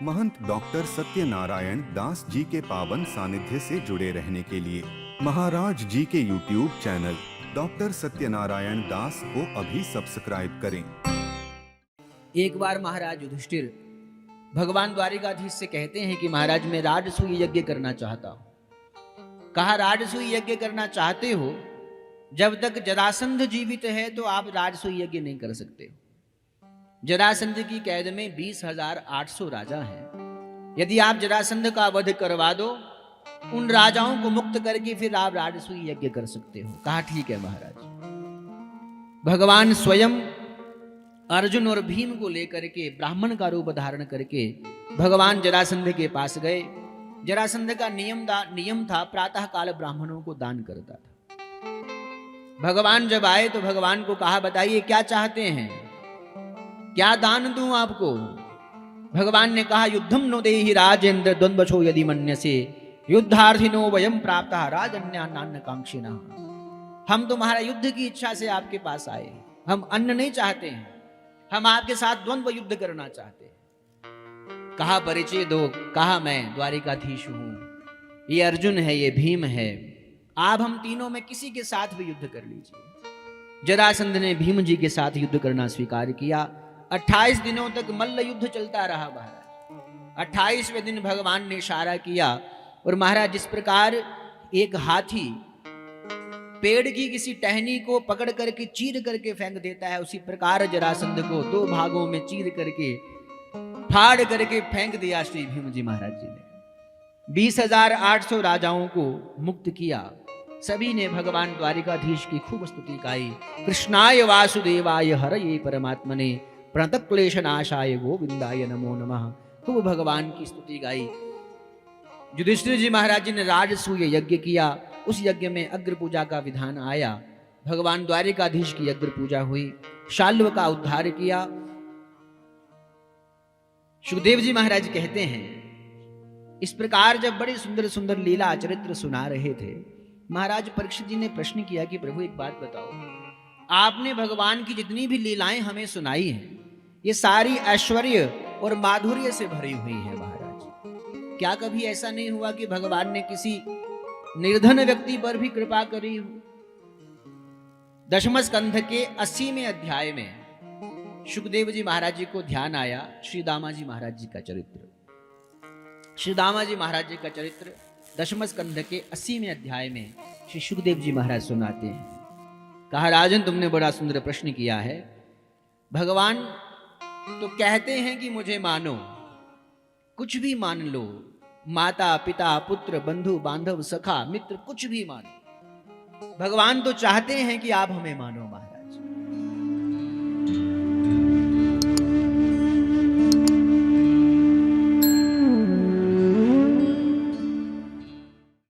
महंत doctor Satyanarayan Das ji के पावन सानिध्य से जुड़े रहने के लिए महाराज जी के YouTube चैनल डॉक्टर सत्यनारायण दास को अभी सब्सक्राइब करें। एक बार महाराज युधिष्ठिर भगवान द्वारिकाधीश से कहते हैं कि महाराज मैं राजसूय यज्ञ करना चाहता हूं। कहा राजसूय यज्ञ करना चाहते हो, जब तक जरासंध जीवित है तो आप राजसूय यज्ञ नहीं कर सकते हो। जरासंध की कैद में 20,800 राजा हैं। यदि आप जरासंध का वध करवा दो, उन राजाओं को मुक्त करके फिर आप राजसूय यज्ञ कर सकते हो। कहा ठीक है महाराज। भगवान स्वयं अर्जुन और भीम को लेकर के ब्राह्मण का रूप धारण करके भगवान जरासंध के पास गए। जरासंध का नियम था प्रातः काल ब्राह्मणों को दान करता था। भगवान जब आए तो भगवान को कहा बताइए क्या चाहते हैं, क्या दान दूं आपको। भगवान ने कहा युद्धम नो देहि राजेंद्र द्वंद्वशो यदि मन्यसे युद्धार्थिनो वयम प्राप्तः राजन्यान्न कांक्षिणः। हम तुम्हारा युद्ध की इच्छा से आपके पास आए, हम अन्न नहीं चाहते हैं, हम आपके साथ द्वंद्व युद्ध करना चाहते हैं। कहा परिचय दो। कहा मैं द्वारिकाधीश हूं, ये अर्जुन है, ये भीम है, आप हम तीनों में किसी के साथ भी युद्ध कर लीजिए। जरासंध ने भीम जी के साथ युद्ध करना स्वीकार किया। 28 दिनों तक मल्ल युद्ध चलता रहा महाराज। 28वें दिन भगवान ने इशारा किया और महाराज जिस प्रकार एक हाथी पेड़ की किसी टहनी को पकड़ करके चीर करके फेंक देता है, उसी प्रकार जरासंध को 2 भागों में चीर करके फाड़ करके फेंक दिया श्री भीम जी महाराज जी ने। 20,800 राजाओं को मुक्त किया। सभी ने भगवान द्वारिकाधीश की खूब स्तुति गाई। कृष्णाय वासुदेवाय हरये परमात्मने प्रणत क्लेश नाशाय गोविंदाय नमो नमः। खूब भगवान की स्तुति गाई। युधिष्ठिर जी महाराज जी ने राजसूय यज्ञ किया। उस यज्ञ में अग्र पूजा का विधान आया। भगवान द्वारिकाधीश की अग्र पूजा हुई। शाल्व का उद्धार किया। सुखदेव जी महाराज कहते हैं इस प्रकार जब बड़े सुंदर सुंदर लीला चरित्र सुना रहे थे, महाराज परीक्षित जी ने प्रश्न किया कि प्रभु एक बात बताओ, आपने भगवान की जितनी भी लीलाएं हमें सुनाई हैं, ये सारी ऐश्वर्य और माधुर्य से भरी हुई है महाराज। क्या कभी ऐसा नहीं हुआ कि भगवान ने किसी निर्धन व्यक्ति पर भी कृपा करी हो? दशम स्कंध के 80वें अध्याय में सुखदेव जी महाराज जी को ध्यान आया श्री दामा जी महाराज जी का चरित्र। श्री दामा जी महाराज जी का चरित्र दशम स्कंध के 80वें अध्याय में श्री सुखदेव जी महाराज सुनाते हैं। कहा राजन तुमने बड़ा सुंदर प्रश्न किया है। भगवान तो कहते हैं कि मुझे मानो, कुछ भी मान लो, माता पिता पुत्र बंधु बांधव सखा मित्र कुछ भी मानो। भगवान तो चाहते हैं कि आप हमें मानो महाराज।